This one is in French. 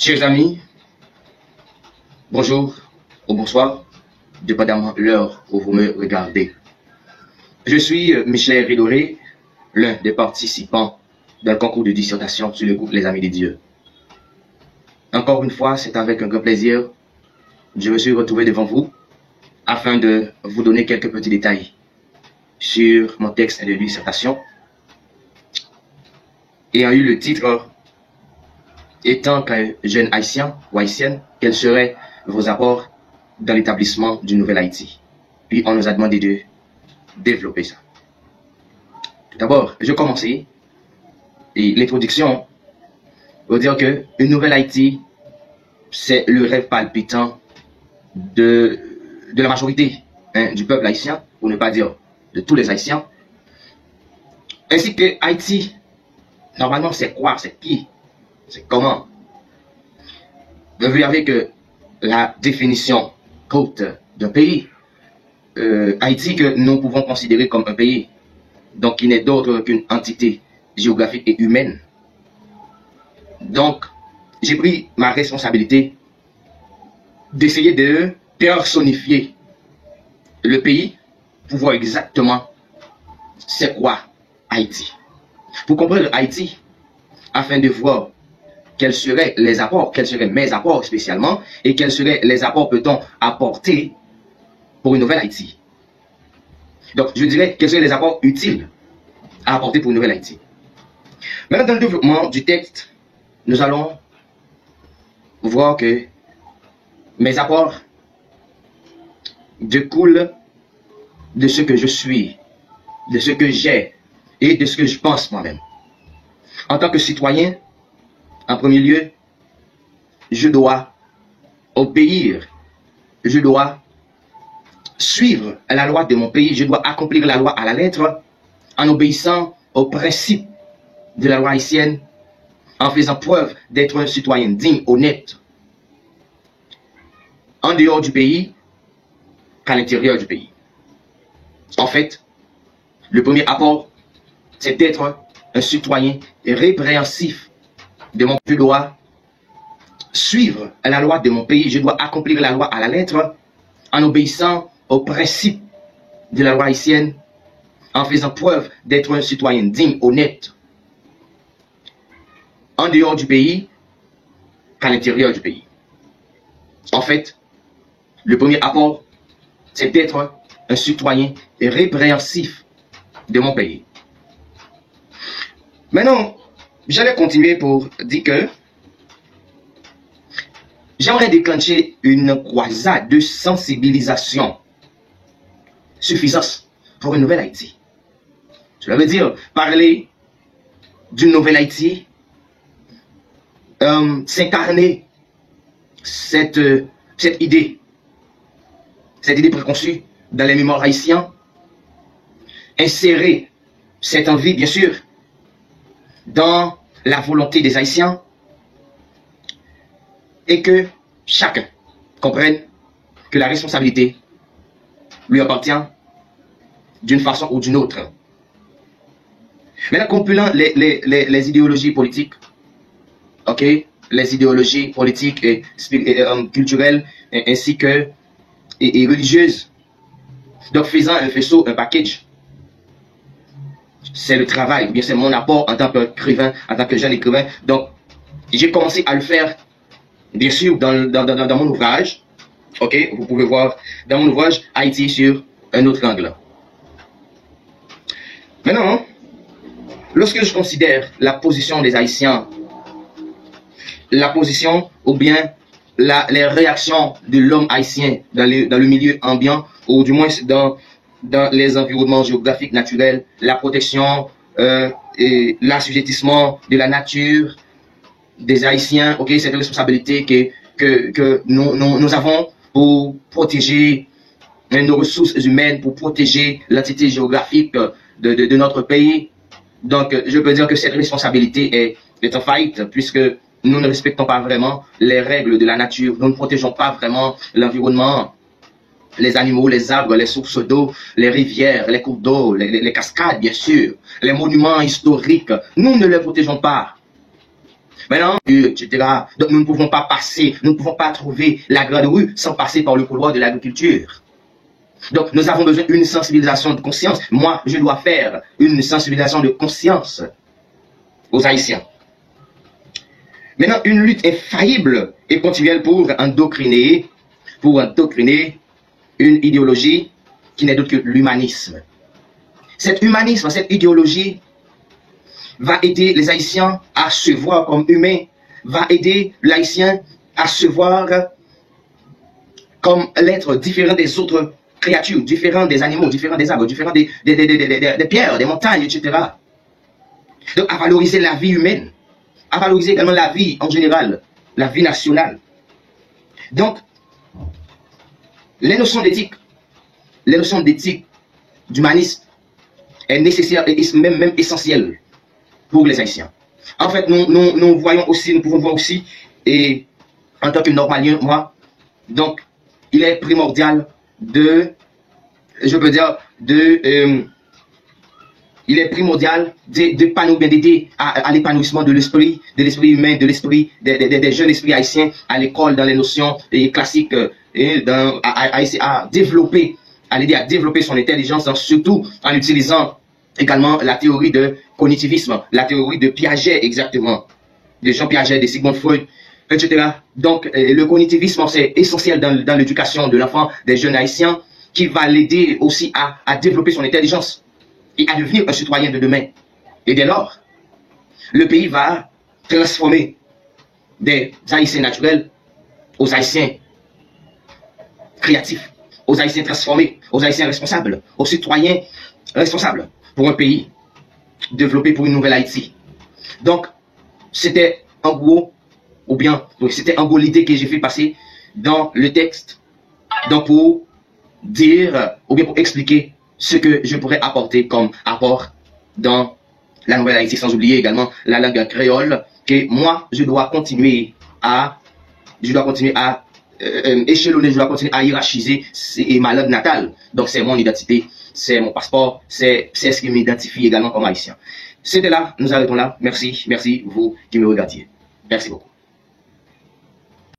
Chers amis, bonjour ou bonsoir, dépendamment l'heure où vous me regardez. Je suis Michel Ridoré, l'un des participants d'un concours de dissertation sur le groupe Les Amis des Dieux. Encore une fois, c'est avec un grand plaisir que je me suis retrouvé devant vous afin de vous donner quelques petits détails sur mon texte de dissertation ayant eu le titre « Étant qu'un jeune haïtien ou haïtienne, quels seraient vos apports dans l'établissement du Nouvel Haïti ?» Puis on nous a demandé de développer ça. Tout d'abord, je vais commencer et l'introduction pour dire que une Nouvelle Haïti, c'est le rêve palpitant de la majorité du peuple haïtien, pour ne pas dire de tous les haïtiens. Ainsi que Haïti, normalement c'est quoi, c'est qui, c'est comment. Vous verrez que la définition courte d'un pays, Haïti que nous pouvons considérer comme un pays, donc qui n'est d'autre qu'une entité géographique et humaine. Donc, j'ai pris ma responsabilité d'essayer de personnifier le pays pour voir exactement c'est quoi Haïti. Pour comprendre Haïti, afin de voir quels seraient les apports, quels seraient mes apports spécialement, et quels seraient les apports peut-on apporter pour une nouvelle Haïti. Donc, je dirais quels seraient les apports utiles à apporter pour une nouvelle Haïti. Maintenant, dans le développement du texte, nous allons voir que mes apports découlent de ce que je suis, de ce que j'ai et de ce que je pense moi-même. En tant que citoyen, en premier lieu, je dois obéir, je dois suivre la loi de mon pays, je dois accomplir la loi à la lettre en obéissant aux principes de la loi haïtienne, en faisant preuve d'être un citoyen digne, honnête, en dehors du pays qu'à l'intérieur du pays. En fait, le premier apport, c'est d'être un citoyen répréhensif de mon pays. Je dois suivre la loi de mon pays, je dois accomplir la loi à la lettre en obéissant aux principes de la loi haïtienne, en faisant preuve d'être un citoyen digne, honnête, en dehors du pays qu'à l'intérieur du pays. En fait, le premier apport, c'est d'être un citoyen répréhensif de mon pays. Maintenant, j'allais continuer pour dire que j'aimerais déclencher une croisade de sensibilisation suffisante pour une nouvelle Haïti. Cela veut dire parler d'une nouvelle Haïti, s'incarner cette idée préconçue dans les mémoires haïtiens, insérer cette envie, bien sûr, dans la volonté des Haïtiens, et que chacun comprenne que la responsabilité lui appartient d'une façon ou d'une autre. Maintenant, compilant les idéologies politiques, ok, les idéologies politiques et culturelles ainsi que et religieuses, donc faisant un faisceau, un package, c'est le travail, ou bien c'est mon apport en tant qu'écrivain, en tant que jeune écrivain. Donc, j'ai commencé à le faire, bien sûr, dans mon ouvrage. Ok, vous pouvez voir dans mon ouvrage Haïti sur un autre angle. Maintenant, lorsque je considère la position des Haïtiens, la position ou bien les réactions de l'homme haïtien dans le milieu ambiant, ou du moins dans les environnements géographiques naturels, la protection et l'assujettissement de la nature des Haïtiens, ok, c'est une responsabilité que nous avons pour protéger nos ressources humaines, pour protéger l'entité géographique de notre pays. Donc, je peux dire que cette responsabilité est en faillite, puisque nous ne respectons pas vraiment les règles de la nature, nous ne protégeons pas vraiment l'environnement, les animaux, les arbres, les sources d'eau, les rivières, les cours d'eau, les cascades, bien sûr, les monuments historiques, nous ne les protégeons pas. Maintenant, etc. Donc nous ne pouvons pas passer, nous ne pouvons pas trouver la grande rue sans passer par le couloir de l'agriculture. Donc nous avons besoin d'une sensibilisation de conscience. Moi, je dois faire une sensibilisation de conscience aux Haïtiens. Maintenant, une lutte infaillible et continuelle pour endoctriner une idéologie qui n'est d'autre que l'humanisme. Cet humanisme, cette idéologie va aider les Haïtiens à se voir comme humains, va aider l'Haïtien à se voir comme l'être différent des autres créatures, différent des animaux, différent des arbres, différent des pierres, des montagnes, etc. Donc à valoriser la vie humaine, à valoriser également la vie en général, la vie nationale. Donc, les notions d'éthique, d'humanisme, est nécessaire et même essentielle pour les Haïtiens. En fait, nous voyons aussi, nous pouvons voir aussi, et en tant que normalien, moi, donc, il est primordial d'aider à l'épanouissement de l'esprit humain, de l'esprit des jeunes esprits haïtiens à l'école, dans les notions classiques, à développer, à l'aider à développer son intelligence, surtout en utilisant également la théorie de cognitivisme, la théorie de Piaget exactement, de Jean Piaget, de Sigmund Freud, etc. Donc le cognitivisme, c'est essentiel dans l'éducation de l'enfant, des jeunes haïtiens, qui va l'aider aussi à développer son intelligence et à devenir un citoyen de demain. Et dès lors, le pays va transformer des Haïtiens naturels aux Haïtiens créatifs, aux Haïtiens transformés, aux Haïtiens responsables, aux citoyens responsables pour un pays développé pour une nouvelle Haïti. Donc, c'était en gros, c'était en gros l'idée que j'ai fait passer dans le texte, donc pour dire, ou bien pour expliquer ce que je pourrais apporter comme apport dans la nouvelle Haïti, sans oublier également la langue créole, que moi, je dois continuer à échelonner, je dois continuer à hiérarchiser, c'est ma langue natale. Donc c'est mon identité, c'est mon passeport, c'est ce qui m'identifie également comme haïtien. C'était là, nous arrêtons là. Merci, vous qui me regardiez. Merci beaucoup.